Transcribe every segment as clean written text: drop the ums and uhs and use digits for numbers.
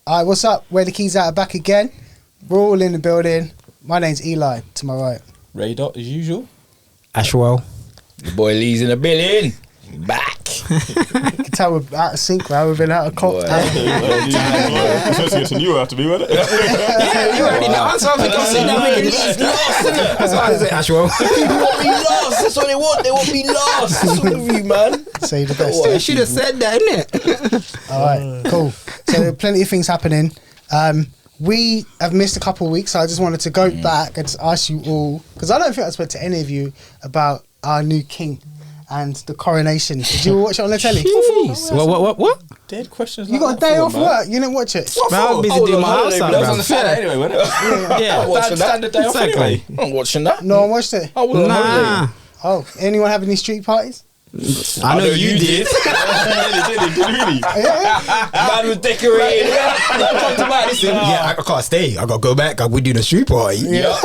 All right, what's up? Where the keys out, back again. We're all in the building. My name's Eli, to my right. Ray Dot, as usual. Ashwell. The boy Lee's in the building. Back. You can tell we're out of sync, man. We've been out of cocktail. Supposed to get to you after me, wasn't it? Yeah, you already know. I'm saying that making Lee's last. That's what I say, Ashwell. People want me last. That's what they want. They want me last. What's wrong with you, man? Say the best. You should have said that, innit? All right, cool. So there are plenty of things happening. We have missed a couple of weeks, so I just wanted to go back and just ask you all, because I don't think I spoke to any of you about our new king and the coronation. Did you watch it on the telly? Jeez. What? Dead questions. You got a day off work. You didn't watch it. I was busy doing my house out, That was on bruv. the Saturday anyway, wasn't it? Yeah. I'm watching that. Standard day off Exactly. anyway. I'm watching that. No one watched it. I was on holiday. Nah. Oh, anyone have any street parties? I know you did. Did really? Man was decorating. Yeah, I can't stay. I gotta go back. We're doing a street party. Yeah.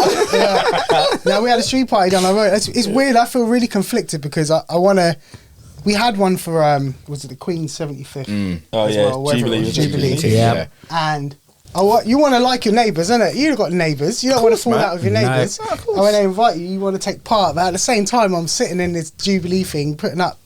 Now we had a street party down the road. It's weird. I feel really conflicted because I want to. We had one for was it the Queen's 75th? Oh as yeah, well, whatever it was, Jubilee. Yeah. And you want to like your neighbours, innit? You've got neighbours. You don't want to fall out with your neighbours. No. And when they invite you, you want to take part. But at the same time, I'm sitting in this Jubilee thing, putting up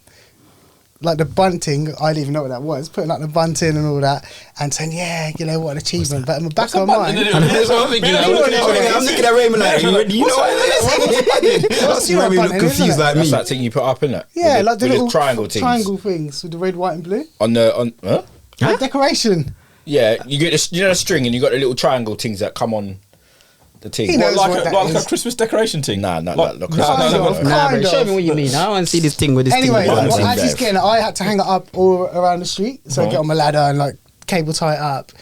like the bunting. I didn't even know what that was. Putting up the bunting and all that, and saying, "Yeah, you know what an achievement." But in the back of my mind, That's what I'm thinking. I'm looking at Raymond like, you know what it is? What's You your Raymond look bunting, confused isn't it? like That's me. that thing you put up, innit? yeah, With like the with little triangle things. triangle things with the red, white, and blue. Huh? Like decoration. Yeah, you get the, the string and you got the little triangle things that come on the thing. He knows Like what that a is. Christmas decoration thing. Nah, Like- look. no, Kind of. Nah, Kind bro, show of. me what you mean. I want to see this thing with this Anyway, thing. Yeah, well, that's as he's Dave. getting it, I had to hang it up all around the street, so I get on my ladder and like cable tie it up,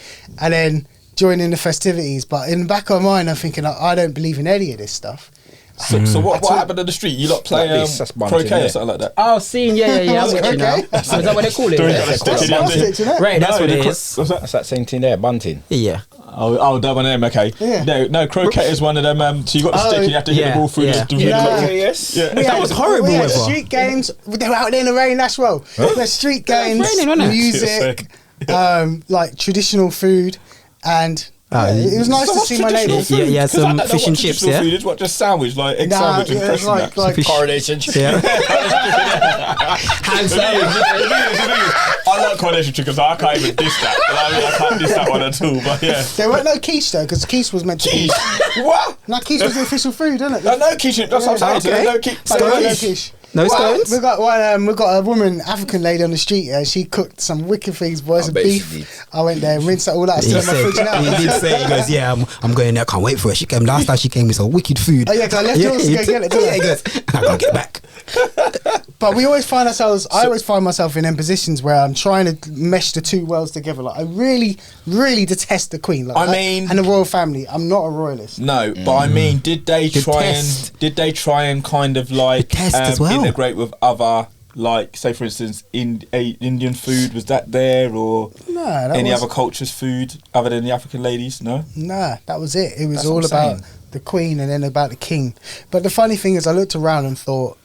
and then join in the festivities. But in the back of my mind, I'm thinking I don't believe in any of this stuff. So what happened in the street? You lot play Like this, that's bunting, croquet or yeah. something like that? Oh, scene, yeah. I'm with you now. Okay. Is that what they call it? Doing Yeah. that stick in the What's end. it, you know? Right, that's what it the is. What's that? That's that same thing there, bunting. Yeah. Oh, that one of them. Okay. Yeah. No, croquet is one of them. So you got the stick and you have to hit yeah, the ball through yeah. the. Yeah. Yes. Yeah. We That had- was horrible We had weather. street games. They were out there in the rain. That's well. We had street games, raining, wasn't it? music, like traditional food, and it was nice So to what's see my traditional neighbours. food? Yeah, 'Cause some I don't know fish what and chips, traditional yeah? food is. What, just sandwich, like egg Nah, sandwich and yeah, cress and like- that. like- Fish. Coronation. Yeah. Hand sandwich. I like coronation chicken, so I can't even diss that. I can't diss that one at all. But yeah. There weren't no quiche though, because quiche was meant to be. What? No, quiche was the official food, isn't it? No quiche. That's what I'm saying. So there's no quiche. But there weren't no quiche. No Well, stones? we got one. We got a woman, African lady on the street. She cooked some wicked things, boys. I Of bet she beef. did. I went there, rinsed it all out, still in my fridge now. He did say, he goes, yeah, I'm going there, can't wait for it. She came last time, she came with some wicked food. Oh yeah, because I left yours to he go did. get it. Didn't Yeah, I? he goes, I gotta get back. But we always find ourselves. I always find myself in them positions where I'm trying to mesh the two worlds together. Like I really, really detest the Queen. Like, I mean- and the royal family. I'm not a royalist. No, but I mean, did they try and kind of like test as well. integrate with other, like, say for instance, Indian food? Was that there, or No, that any was, other culture's food other than the African ladies? No. Nah, that was it. It was That's what all I'm about saying. the Queen and then about the King. But the funny thing is, I looked around and thought,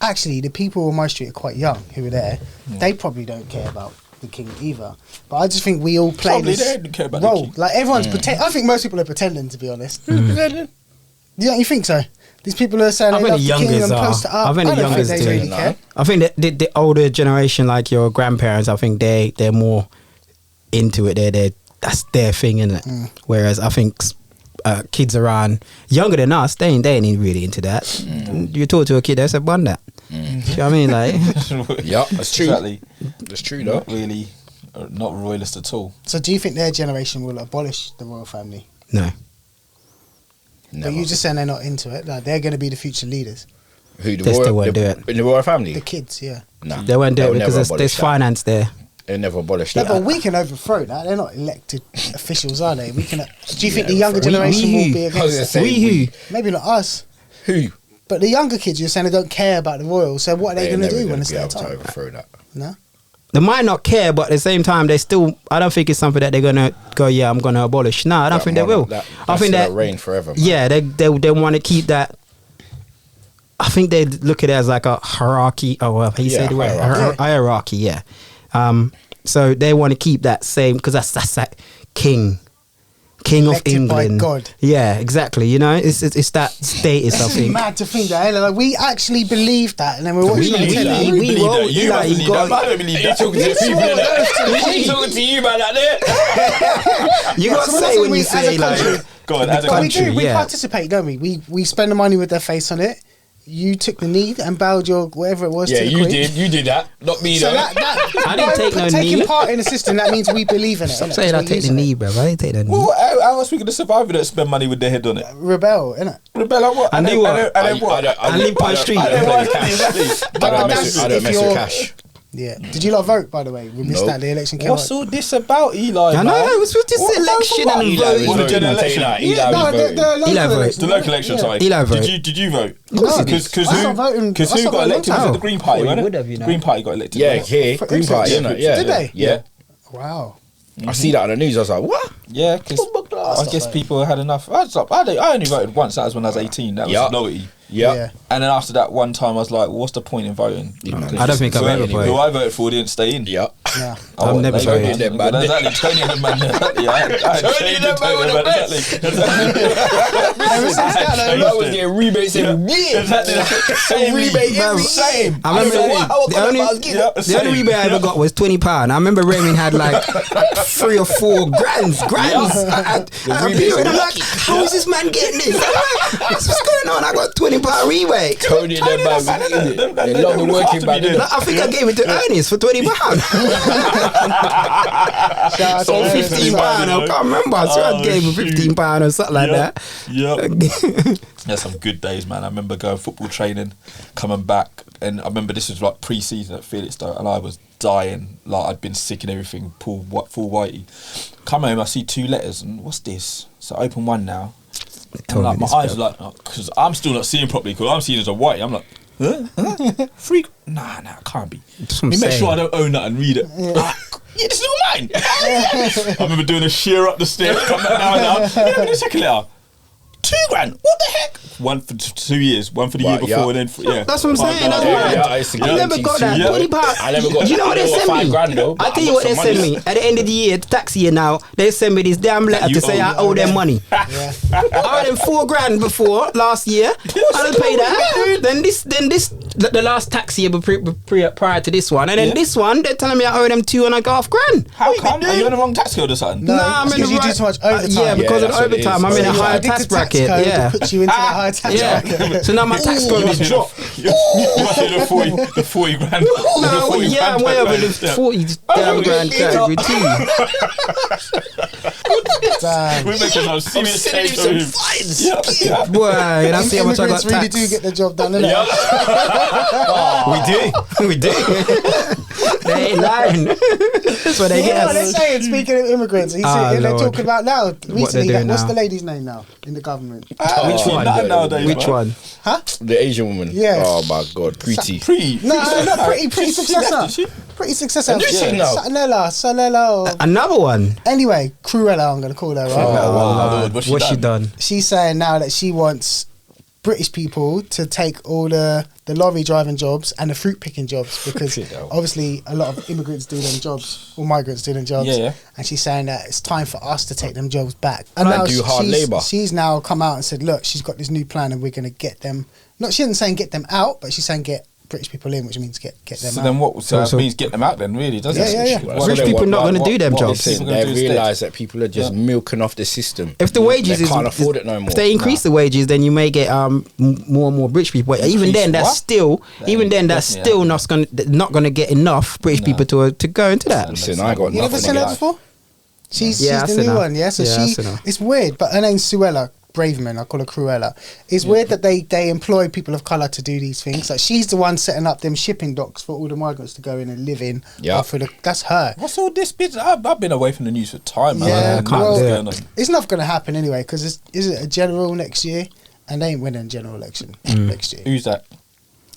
actually, the people on my street are quite young who were there. They probably don't care about the King either. But I just think we all play Probably this they don't care about the role. King. Like everyone's pretend. I think most people are pretending, to be honest. You think so? These people are saying I they think love the the King youngers and are. post it up. I think the don't youngers think they do. really No. care. I think that the older generation, like your grandparents, I think they're more into it. That's their thing, isn't it? Whereas I think kids around younger than us, they ain't really into that. You talk to a kid, they say, "Bun that." Do you know what I mean? Like, Yeah, that's true. Exactly. That's true, though. Not really, not royalist at all. So do you think their generation will abolish the royal family? no. But you just saying they're not into it. Like they're going to be the future leaders. Who the They still royal, won't do it. in the royal family? The kids, yeah. Nah, They won't do they'll it because never there's abolish that. finance there. They'll never abolish No, that. but we can overthrow that. They're not elected officials, are they? We can. Do you think Yeah, the younger we- generation we- will be I was gonna against say it? We who? Maybe not us, Who? but the younger kids. You're saying they don't care about the royals. So what are they They're going to never do when gonna it's be their able to time? overthrow that. No. They might not care, but at the same time, they still. I don't think it's something that they're gonna go. Yeah, I'm gonna abolish. No, I don't That think they monarch- will. That, I think that'll that. reign forever. Man. Yeah, they want to keep that. I think they look at it as like a hierarchy. Oh, well, he said the word hierarchy. hierarchy. Yeah. So they want to keep that same because that's that king of Elected by England. God. Yeah, exactly. You know, it's that status. I It's think. mad to think that. Like, we actually believe that, and then we're watching on believe telly. that. You We believe won't, that. You like, must you believe got- that. I don't believe He that. talking to the people in there. He talking to you, man, like that. You got to So we're say not when you saying we, as say a country, like. Go on, the But we country, do. We yeah. participate, don't we? We spend the money with their face on it. You took the knee and bowed your whatever it was Yeah, to the you Queen. did. You did that. Not me, So though. that I didn't take no taking knee. part in the system. That means we believe in it. Stop innit? saying I Because we're take the using knee, it. bro. I didn't take the knee. Well, how else we going to survive if we don't spend money with their head on it? Rebel, innit? Rebel on what? And do what? And then what? And live by street. I don't play with Exactly, cash. exactly. I don't That's mess if with you're- cash. Yeah. Did you lot vote, by the way? We missed Nope. that. The election came What's out. all this about, Eli? I know, man? it was just What election about and Eli voting. What, the voted. general I'll tell you election? that. Yeah, Eli no, voted. the local Eli voted. election. The local election, Yeah. sorry. Eli voted. Did you vote? course he did. Because I stopped voting- who I stopped got voting elected? long Was time it the Green Party? Well, you wasn't would it? have, you know. Green Party got elected. Yeah, wasn't it? here. For Green Ipswich. Party, Yeah, innit? Yeah. Did they? Yeah. Wow. I see that on the news. I was like, what? Yeah, because I guess people had enough. I only voted once. That was when I was 18. That was Yeah. loyalty. Yeah. And then after that one time, I was like, what's the point in voting? I don't think I've ever Who voted. I voted for didn't stay in. Yeah. Yeah. I've never they voted. did, man. Exactly. Tony and the man. Exactly. I had Tony changed and the it, man were the Exactly. Ever since that, I was getting rebates every year. Exactly. Same rebate every Same. year. I remember the only rebate I ever got was £20. I remember Raymond had like 3 or 4 grands. I'm like, how is this man getting this? What's going on? I got £20 rebate. Tony and the man. They love the working man. Like, I think I gave it to Ernest for £20. Shout out Or to £15. Ernest. I can't remember. I swear I gave him £15 or something like that. Yep. There's some good days, man. I remember going football training, coming back, and I remember this was like pre-season at Felixstowe, and I was dying. Like I'd been sick and everything, full whitey. Come home, I see 2 letters, and what's this? So I open one now. And like, my eyes are like, because I'm still not seeing properly, because I'm seeing as a white. I'm like, huh? Free? Nah, it can't be. That's what I'm Let me make saying. sure I don't own that and read it. Yeah, this is all mine. I remember doing a sheer up the stairs, come back now. Remember the second letter? £2,000. What the heck? One for 2 years, one for the year Right, before, yeah. and then yeah. That's what I'm saying. That's Yeah, right. I used to I get never them got things that. too. £20. I never got. You know what they sent me? $5,000 though. I tell you what they send me. At the end of the year, the tax year now, they send me this damn letter You to say owe- I owe them money. Yeah. I had them $4,000 before last year. I didn't pay that. Then this, the last tax year prior to this one, and then Yeah. this one, they're telling me I owe them $2,500. How come? Are you on the wrong tax code or something? No, Nah, I'm in because the you do right- too much overtime. Yeah, because Yeah, of that's what it overtime, is. I'm in a So higher addicted tax to bracket. code Yeah. to put you into the higher tax bracket. Yeah. So now my tax code You is must dropped. hit you must hit the 40 grand. No, yeah, I'm way over the 40 damn grand category too. Damn. We're making some serious sending change you on some him. fines. Yeah. Boy, and I see how much I got Immigrants really taxed. do get the job done, innit? We do. They ain't lying. That's what they You know get what they're us. saying? Speaking of immigrants, you see, Ah, they're Lord. talking about now. Recently, doing what's now? the lady's name now in the government? Which one? Nowadays, Which man. one? Huh? The Asian woman. Yeah. Oh my God, pretty. No, not pretty She successor. left, did she? Pretty successor. And who's she now? Sanella. Another one. Anyway, Cruella, I'm going to call her, right? Oh, Lord, What's she done? She's saying now that she wants British people to take all the lorry driving jobs and the fruit picking jobs because Fucking hell. obviously a lot of immigrants do them jobs or migrants do them jobs. Yeah. And she's saying that it's time for us to take them jobs back. And now do hard she's- labour. She's now come out and said, look, she's got this new plan and we're going to get them. Not she isn't saying get them out, but she's saying get British people in, which means get them So out. then what? So So- that means get them out then, really, doesn't Yeah, it? yeah, yeah. What- Rich people not gonna do them what jobs. people gonna They do instead? realise that people are just milking off the system. If the wages They is can't afford it no more. If they increase the wages, then you may get more and more British people. But even then, that's what? still Definitely still not gonna get enough British people to go into that. Listen, I got You never nothing seen her against. before? She's Yeah, I've the seen new her. one, yeah. So Yeah, I've seen her. it's weird, but her name's Suella Braverman. I call her Cruella. It's weird that they employ people of color to do these things. Like she's the one setting up them shipping docks for all the migrants to go in and live in. Yeah. That's her. What's all this business? I've been away from the news for time, man. Yeah, I can't well, what's going on. It's not going to happen anyway because is it a general next year? And they ain't winning a general election next year. Who's that?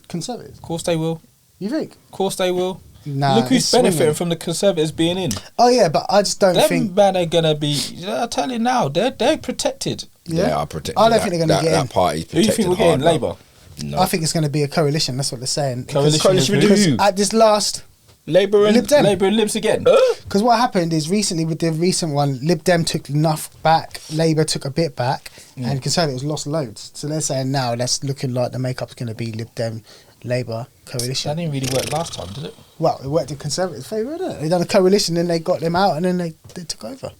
Conservatives. Of course they will. You think? Of course they will. Nah, Look who's it's benefiting swinging. from the Conservatives being in. Oh yeah, but I just don't Them think. man are gonna be. I tell you now, they're protected. Yeah, They are protected. I don't think they're going to get in. That party's Who do protected. you think we're getting? hard, Labour. No. I think it's going to be a coalition. That's what they're saying. Coalition Because- with who? because at this last Labour and Lib Dem. Labour and Libs again. Because what happened is recently with the recent one, Lib Dem took enough back, Labour took a bit back, and Conservatives lost loads. So they're saying now that's looking like the makeup's going to be Lib Dem, Labour coalition. That didn't really work last time, did it? Well, it worked in Conservatives' favour, didn't it? They done a coalition, then they got them out, and then they took over.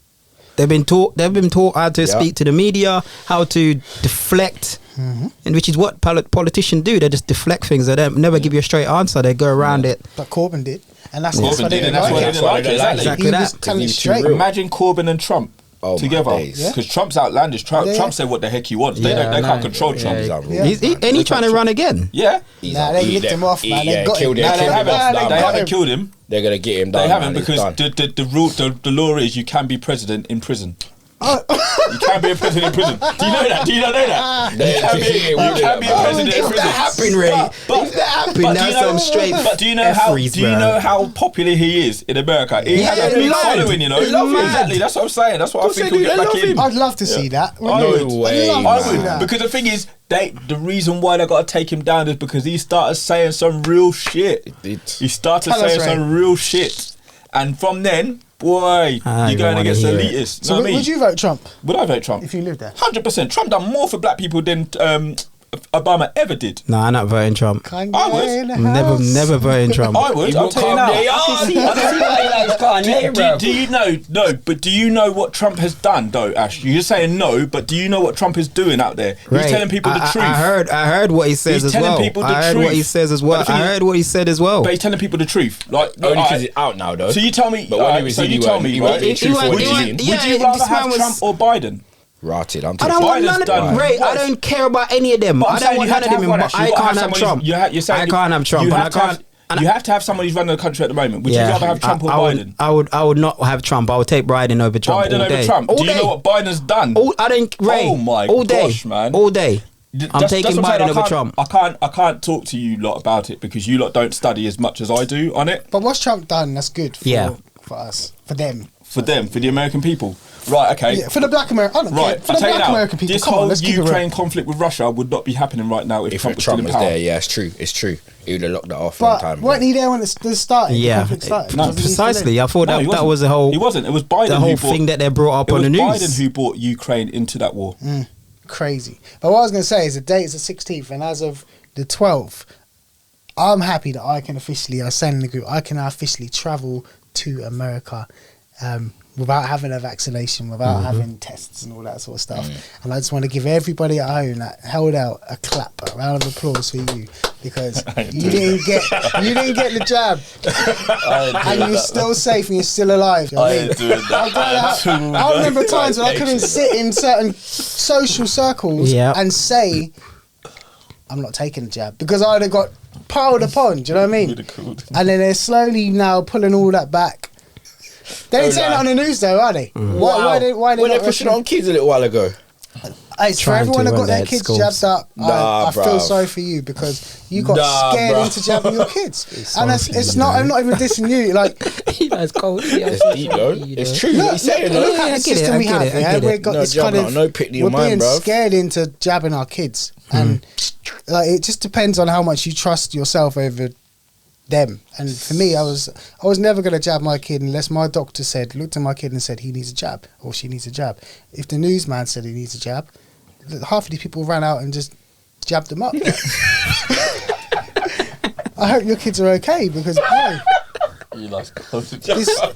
They've been taught how to speak to the media, how to deflect, and which is what politicians do. They just deflect things. They don't never give you a straight answer. They go around it. But Corbyn did, and that's Corbyn why did, they and didn't that's why like they it. didn't like it. Exactly. He that. was telling it He's too straight. real. Imagine Corbyn and Trump Oh, my together, days. because Trump's outlandish. Trump Yeah. say what the heck he wants. They can't control Trump. Yeah. He's trying to run again. Yeah. Nah, they licked him off, man. They got him. killed him. Nah, They they haven't. got They him. haven't killed him. They're gonna get him done. They haven't man. It's because done. the rule, the law is you can be president in prison. You can be a president in prison. Do you know that? Do you not know that? You can be a president in If prison. that happened, Ray. If that happened, that's some straight. But do you know how? Efferys, Do you bro. know how popular he is in America? He has a they big love him. following, you know. They love him. Exactly. That's what I'm saying. That's what I think they he'll get do. They back love in. him. I'd love to see that. I Wouldn't would. you? way, I'd love I to see would, that. because the thing is, the reason why they got to take him down is because he started saying some real shit. He started Tell us, saying Ray. some real shit, and from then, boy, I you're don't going wanna against the hear it. elitists. So Know what I mean? would you vote Trump Would I vote Trump? if you lived there? 100%. Trump done more for black people than Obama ever did. Nah, I'm not voting Trump. Kanye I would. in the Never, house. never voting Trump. I would. I'll tell you now. Do you know? No, but do you know what Trump has done, though, Ash? You're saying no, but do you know what Trump is doing out there? He's Right. telling people the truth. I heard what he says He's as telling well. people the I heard what truth. he says as well. But the I thing is- heard what he said as well. But he's telling people the truth. Like, Only because alright, it's out now, though. so you tell me. But when he alright, was so in, you he tell weren't- me. he Right? weren't being He weren't- truthful. he Would weren't- you? yeah, Would you rather this man have was- Trump or Biden? Rotted. I'm I don't want Biden's none of done. them. Ray, I What? don't care about any of them. But I'm I saying don't want you have none to of them. have one, But actually. I You've got to can't have have somebody- Trump. you're saying I can't have Trump. You and I have to have. can't. You have to have somebody who's running the country at the moment. Would you rather have Trump or I Biden? I would not have Trump. I would take Biden over Trump. Biden all over day. Trump. All Do you day. know what Biden's done? I don't. Ray, Oh my all day, gosh, man. all day. I'm That's taking what saying. Biden over Trump. I can't talk to you lot about it because you lot don't study as much as I do on it. But what's Trump done? That's good for us, for them. For them, for the American people. Right, okay. Yeah, for the black American, I don't care. Right, For I the tell you black now, American people, this come whole on, let's keep it Ukraine real. conflict with Russia would not be happening right now if Trump was still in power. there, yeah, it's true. It's true. He would have locked that off a long But time. weren't he there when it started? The Yeah, conflict started? No, Wasn't he still precisely. in? I thought No, he that wasn't. was the whole. He wasn't. It was Biden The whole who brought, thing that they brought up it on was the news. Biden who brought Ukraine into that war. Crazy. But what I was going to say is the date is the 16th, and as of the 12th, I'm happy that I can officially, I was saying in the group, I can now officially travel to America without having a vaccination, without having tests and all that sort of stuff. And I just want to give everybody at home that held out a clap, a round of applause for you, because you didn't get the jab, and you're still safe and you're still alive. You know what I mean? I remember times when I couldn't sit in certain social circles and say, I'm not taking the jab, because I'd have got piled upon, do you know what I mean? And then they're slowly now pulling all that back. They ain't saying it on the news though, are they? Why they when not they pushing it on kids a little while ago. Hey, for Trying everyone to that got when their they're at kids schools. jabbed up, I feel bruv. sorry for you, because you got Nah, scared bruv. into jabbing your kids. And sorry it's for not, you, I'm not even dissing you. Like, That's cold. It's deep, though. It's true. look, What he's saying, look though. at I the get it, system I we get have. it, I Yeah, get we've it. got No, this jab kind not, of, no picnic in we're your mind, being bruv. scared into jabbing our kids. And like, it just depends on how much you trust yourself over them. And for me, I was never going to jab my kid unless my doctor looked at my kid and said he needs a jab or she needs a jab. If the newsman said he needs a jab, half of these people ran out and just jabbed them up. I hope your kids are okay, because boy,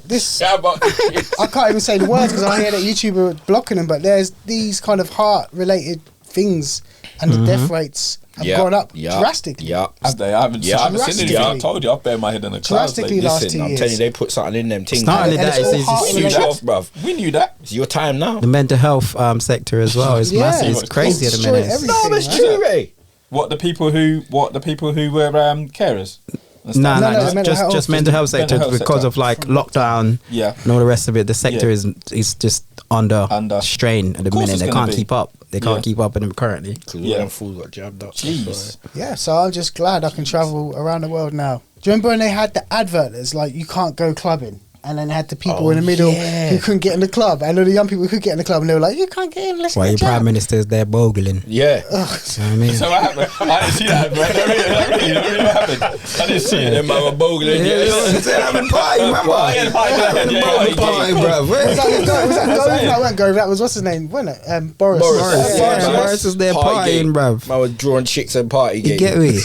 this I can't even say the words because I hear that YouTube are blocking them, but there's these kind of heart related things, and the death rates have gone up drastically. I haven't seen anything. I told you, I've buried my head in the clouds. Drastically Like, last Listen, 2 I'm years. telling you, they put something in them things. It's not only And that, it's all it's heart Switch related. off, bruv. we knew that. It's your time now. the mental health sector as well. It's Yeah. massive. It's It's crazy at the destroyed minute. everything. No, that's right? true, Ray. What the people who were carers? And No, stuff? no, mental health. just mental health sector Mental health because sector. of like lockdown Yeah. and all the rest of it. The sector Yeah. is just under strain at the course minute. it's They gonna can't be. keep up. They can't Yeah. keep up in them currently. Because Yeah. all them fools got jabbed up. Jeez. Yeah, so I'm just glad I can travel around the world now. Do you remember when they had the advert that's like, you can't go clubbing? and then had the people in the middle who couldn't get in the club, and all the young people who could get in the club, and they were like, "You can't get in." Let's Why get your jammed. prime minister's there bogling? Yeah. You know what I mean? So what happened? I didn't see that, bro. That really happened. I didn't see it. Them man were bogling. having party, remember? Party, bro. Was that wasn't Gove. That was what's his name? Wasn't it? Boris. Boris is there partying, bruv. Man was drawing chicks and party You game. get me?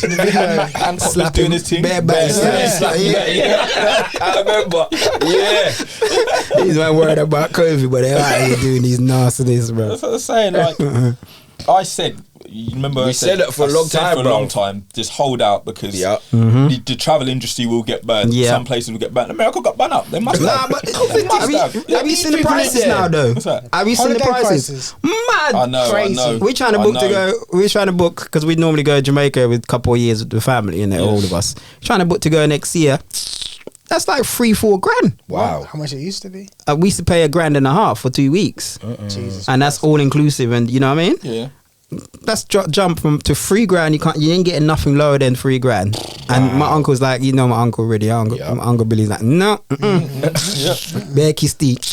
And was doing his thing. Bare back. I remember. Yeah. These man worried about COVID, but they're out here doing these nastiness, bro. That's what I'm saying. Like, I said, you remember We I said it for a I long said time, for a bro. long time. Just hold out because Mm-hmm. the travel industry will get burned. Yeah. Some places will get burned. America got burned up. They must Nah, have. but They must have you seen the people in prices there. now, though? What's that? Have you seen the Holiday prices? prices. Mad. I know. Crazy. I know. We're trying to I book to know. go. We're trying to book because we normally go to Jamaica with a couple of years with the family, and all of us trying to book to go next year. That's like 3-4 grand. Wow. How much it used to be? We used to pay $1.50 for 2 weeks, Jesus. and that's all inclusive. And you know what I mean? Yeah. That's jump from to 3 grand. You ain't getting nothing lower than 3 grand. And my uncle's like, you know, my uncle really. My uncle Billy's like, no, bare kissy.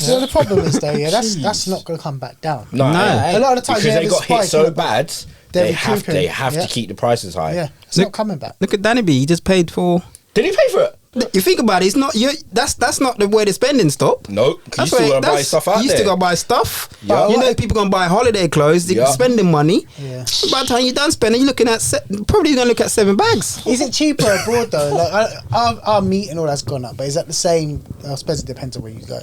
So the problem is though, that's not going to come back down. No, No. it A lot of the time, because yeah, they the got hit spike so in- bad, They're they have recouping. to keep the prices high. Yeah, it's Look- not coming back. Look at Danny B. He just paid for. Did he pay for it? You think about it. It's not you. That's not the way the spending stop. No, because you That's still where- got to buy that's- stuff out You used there. to go buy stuff. Yeah. You know, people gonna buy holiday clothes. They're Yeah. spending money. Yeah. By the time you're done spending, you're looking at probably gonna look at 7 bags. Is it cheaper abroad though? Like our meat and all that's gone up, but is that the same? I suppose it depends on where you go.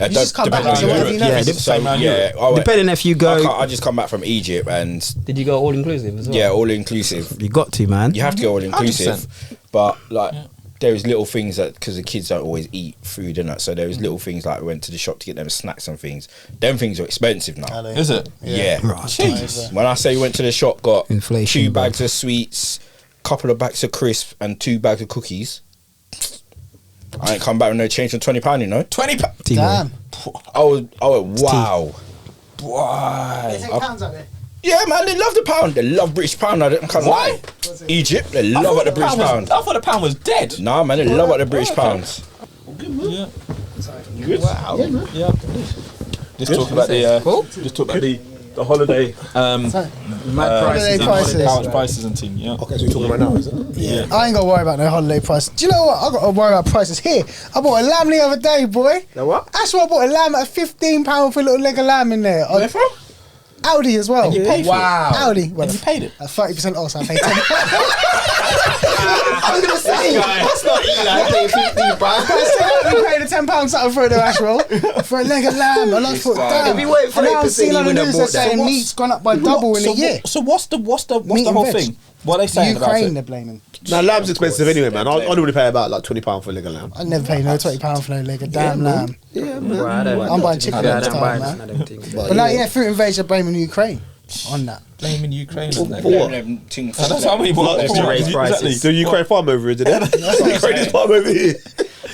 You just come back and depends say on whatever you know. Yeah, It's the same man. yeah. I went- Depending if you go. I just come back from Egypt and Did you go all inclusive as well? yeah, all inclusive. You got to, man. You have to go all inclusive, 100%. but like there is little things that because the kids don't always eat food and that, so there is little things like we went to the shop to get them snacks and things. Them things are expensive now. Is it? Yeah. Right. Jeez. When I say we went to the shop, got Inflation, 2 bro. bags of sweets, couple of bags of crisps, and 2 bags of cookies. I ain't come back with no change from £20, you know. 20 pounds. Damn. I went, wow. Why? £10 out there. Yeah, man, they love the pound. They love British pound. I can't lie. Egypt, they love at the British pound. I thought the pound was dead. Nah, man, they love at the British pounds. Yeah. Wow. Yeah. Just talk about the holiday Holiday prices. prices and thing. Yeah. Okay, so you're talking right now, is it? Yeah. I ain't got to worry about no holiday prices. Do you know what? I got to worry about prices here. I bought a lamb the other day, boy. The what? That's why I bought a lamb at £15 for a little leg of lamb in there. Where from? Audi as well. You paid for Wow. Audi. Well, And you paid it. at 30% off, so I paid 10. I was gonna say that's not Eli paying 15 But I still only paid a £10 something for the ash roll for a leg of lamb. And I thought, damn. If you wait for And now I'm 8%, seeing you on the wouldn't have news they're bought that. saying meat's gone up by double in a year. So what's the Meat whole and veg. thing? What are they saying about Ukraine, it? they're blaming. Now, lamb's expensive anyway, man. I normally pay about like £20 for a leg of lamb. I never paid no £20 for no leg of damn lamb. I'm buying chicken all the time, man. But like, yeah, fruit and veg are blaming Ukraine on that. Blaming Ukraine on that. For what? That's how many bought Just to raise prices. The Ukraine farm over here, did it? Ukraine's farm over here.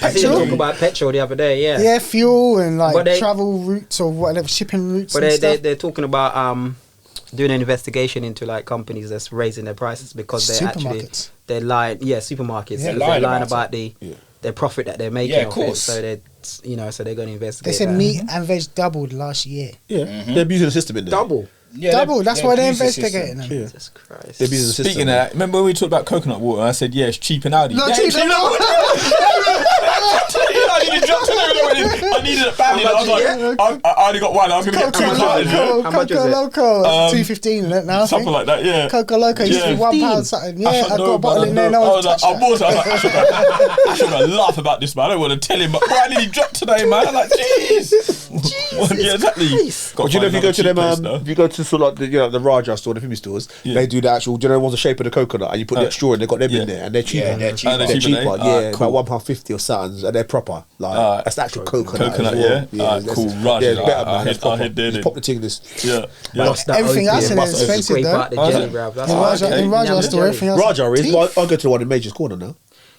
I think we talked about petrol the other day, yeah. Yeah, fuel and like But they- travel routes or whatever, shipping routes But and stuff. they're talking about doing an investigation into like companies that's raising their prices because they're Supermarkets. they're lying. Yeah, supermarkets. Yeah. They're Lying lying about about their profit that they're making. Yeah, of off course. It. So so they're going to investigate. They said that. meat and veg doubled last year. Yeah, they're abusing the system in there. double. Double. That's why they're investigating them. Yeah. Jesus Christ. They're abusing the system. Speaking of that, remember when we talked about coconut water? I said, yeah, it's cheap in Audi. No, Yeah, cheap it's in I needed drugs to I needed it badly. I was like, I only got one. I was going to get 2 Coca cartons. Loco, How much is Coca it? Loco, $2.15 in it now. I think. Something like that, yeah. Coca Loco used to be £1 something. Yeah, I got a bottle in there. No I one was like, touched I bought it. I was like, I should laugh about this, man. I don't want to tell him, but boy, I nearly dropped today, man. I'm like, jeez. Yeah, exactly. But do you know if you go to them, if you go to sort of like the Raja store, the Fimi stores, Yeah. they do the actual. Do you know the ones the shape of the coconut, and you put that straw in, they got them in there, and they're cheaper. Yeah, they're cheaper. They're They're cheaper, cheaper. eh? Yeah, Cool. about £1.50 or something, and they're proper. Like that's the actual coconut. Coconut, as well. yeah? Alright, that's- cool, Raj, Yeah, it's like, better, I man. That's hit- I proper. hit there Just then. pop the thing. This. Yeah, yeah. Lost that Everything else in opium. there is expensive Scrape though. out the Oh, is jelly, it? bruv. That's In all. Raja, okay. in Raja Yum, store, jelly. everything else. Raja is. Teeth. Well, I'll go to the one in Major's Corner now.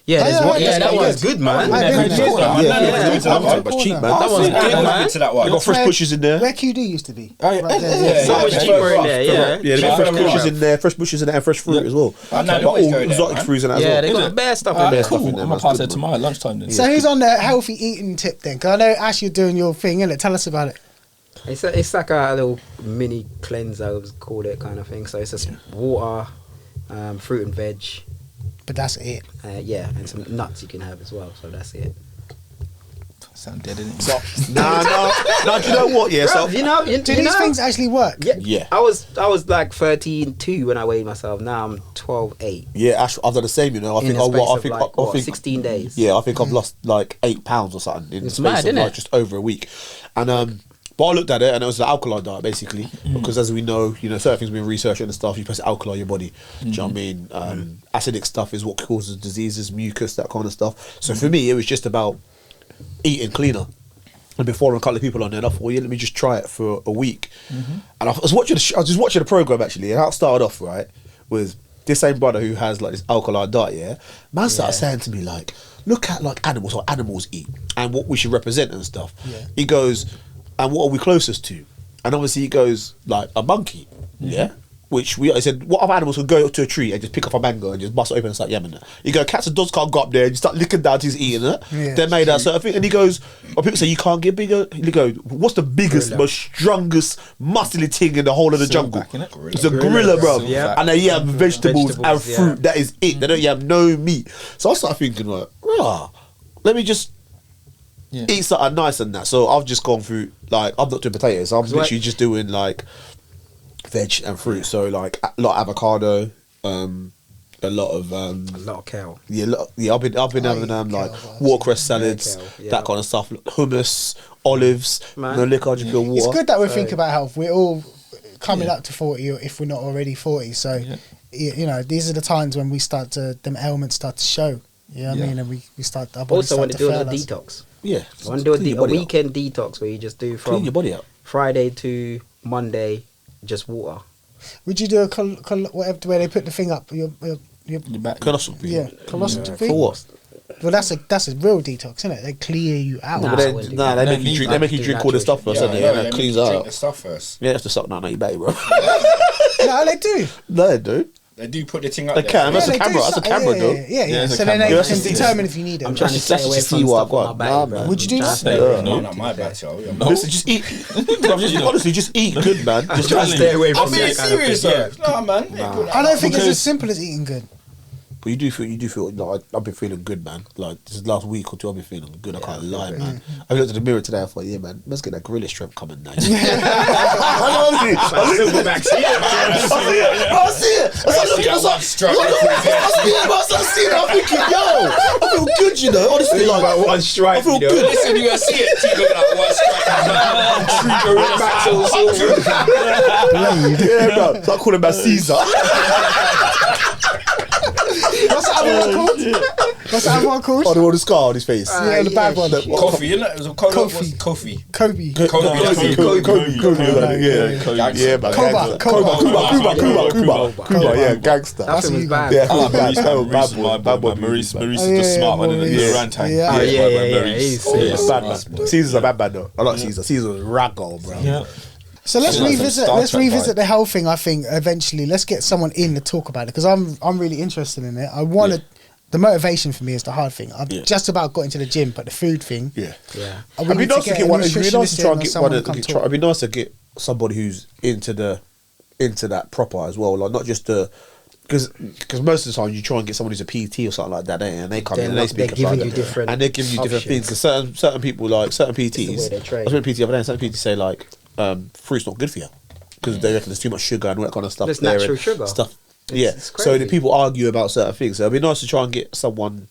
Yeah, there's yeah, one. yeah, Yeah, that that's one's good. good, man. I've been to corner, man. Yeah, Yeah, that's cheap, man. That one's good, I've man. been to that They one. got fresh bushes in there. Where QD used to be. Oh, yeah. Right there, Yeah, So much yeah, cheaper in yeah. there, yeah. Yeah, they got Yeah, fresh yeah. bushes in there, fresh bushes in there, and fresh fruit as well. I know, Got they always all go there, exotic man. fruits in that as Yeah, well. they Is got it? bare stuff in Alright, there. stuff cool. in there, I'm man. gonna pass It's it good, tomorrow lunchtime then. So who's on the healthy eating tip then? Because I know Ash, you're doing your thing, innit? Tell us about it. It's like a little mini cleanser, I would call it, kind of thing. So it's just water, fruit and veg, But that's it. yeah, and some nuts you can have as well. So that's it. Sound dead, innit? So, no. Do you know what? Yeah, so Bruv, you know, Do you these know? things actually work? Yeah, Yeah. I was like 13.2 when I weighed myself. Now I'm 12.8. yeah, Ash, I've done the same. You know, I In think the I space think of like, I what, think 16 days. Yeah, I think I've lost like 8 pounds or something in the It's space mad, of innit? like just over a week. And but I looked at it and it was the alkali diet basically because as we know, you know, certain things being researched and stuff, you press alkali in your body. Do you know what I mean? Acidic stuff is what causes diseases, mucus, that kind of stuff. So for me, it was just about eating cleaner. And before a couple of people on there, and I thought, yeah, let me just try it for a week. And I was just watching the program actually, and how it started off right with this same brother who has like this alkali diet. Yeah, man started saying to me like, look at like animals, what animals eat, and what we should represent and stuff. Yeah. He goes, and what are we closest to? And obviously he goes like a monkey. Yeah. Which I said, what other animals could go up to a tree and just pick up a mango and just bust it open and start yamming it? You go, cats and dogs can't go up there and you start licking down to his eating it. Yeah, They're made that sort of thing. And he goes, or people say you can't get bigger. He go, what's the biggest, Gorilla. most strongest, muscly thing in the whole of the jungle? Silverback, innit? It's a gorilla, bro. Yeah. And they yam vegetables and Vegetables, fruit. yeah. That is it. They don't yam no meat. So I started thinking, like, let me just eat something nice and that. So I've just gone through, like, I'm not doing potatoes. I'm literally just doing like veg and fruit. So like a lot of avocado, a lot of A lot of kale. I've been having yeah, like kale, watercress salads, kale, yeah. that kind of stuff, hummus, olives, Man. no liquor, just water. It's good that we think about health. We're all coming up to 40, or if we're not already 40. So, you know, these are the times when we start to, them ailments start to show. You know what I mean? And we start, our bodies Also, start want to to do fail a us. detox. Yeah, I want to do clean your a body out. weekend detox where you just do Clean from your body out. Friday to Monday, just water. Would you do a whatever where they put the thing up? Your Your back. Colonoscopy. yeah, colostomy. For what? Well, that's a real detox, isn't it? They clear you out. Nah, But I they, wouldn't do nah, that. they make you drink. They make you Do drink all the natural stuff first, shit. don't they? And that cleans drink out. the stuff first. Yeah, that's the suck. No, you better, bro. No, they do. No, they do. They do put the thing up They there. can. That's Yeah, a they camera. do That's a so- camera, yeah, though. Yeah. Yeah, it's a So then camera. they That's can just- determine if you need it. I'm trying to That's stay just away to from see what stuff I've got. on my Nah, back, bro. man. Would you do that? No. No, not my bad, yo. Listen, just eat. Bro, honestly, just eat good, man. Just Try to stay away I'm from being that kind of serious, thing. though. No, man. I don't think it's Because- as simple as eating good. But you do feel like I've been feeling good, man. Like this last week or two, I've been feeling good. I can't lie, man. I looked at the mirror today. I thought, yeah, man, let's get that gorilla strength coming now. I see it. I see it. I'm thinking, yo, I feel good, you know. Honestly, like one strike. I feel good. Listen, you see it. You look like one strike. Yeah, bro. So I call him man Caesar. What's that other one called? What's that other one called? Oh, the one with the scar on his face. Yeah, the bad one. Coffee, isn't it? It was a Kofi. Kofi. Kobe. Yeah, man. Cuba, yeah, gangster. That thing was bad. Yeah, I like that was Maurice, bad my boy. boy. Maurice Oh, is yeah, the smart one, Maurice. isn't he? The Yeah. Rantang. Yeah. Yeah. Maurice. He's Bad man. Caesar's a bad man though. I like Caesar. Caesar's raggle, bro. Yeah. So let's It's like some revisit. Star Let's Trek revisit vibe. the health thing. I think eventually, let's get someone in to talk about it because I'm really interested in it. I want to. The motivation for me is the hard thing. I've just about got into the gym, but the food thing. Yeah. Yeah. It'd be nice to get one. It'd be nice to try and get one. It'd It'd be nice to get somebody who's into that proper as well. Like not just the. Because most of the time you try and get someone who's a PT or something like that, and they come in and they speak they're giving about you it, different and they're giving you different things. options. Because certain people like certain PTs. the way they train. I was with a PT the other day, and certain PTs say like fruit's not good for you because they reckon there's too much sugar and all that kind of stuff. There's there natural and sugar. stuff. It's So the crazy. people argue about certain things. So it'd be nice to try and get someone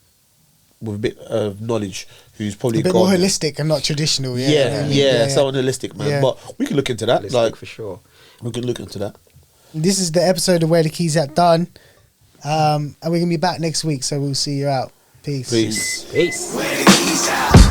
with a bit of knowledge who's probably a bit got more holistic and not traditional. yeah, someone holistic, man. Yeah. But we can look into that. Holistic Like for sure. we can look into that. This is the episode of Where the Keys At done, and we're gonna be back next week. So we'll see you out. Peace. Peace. Peace. Where the keys out?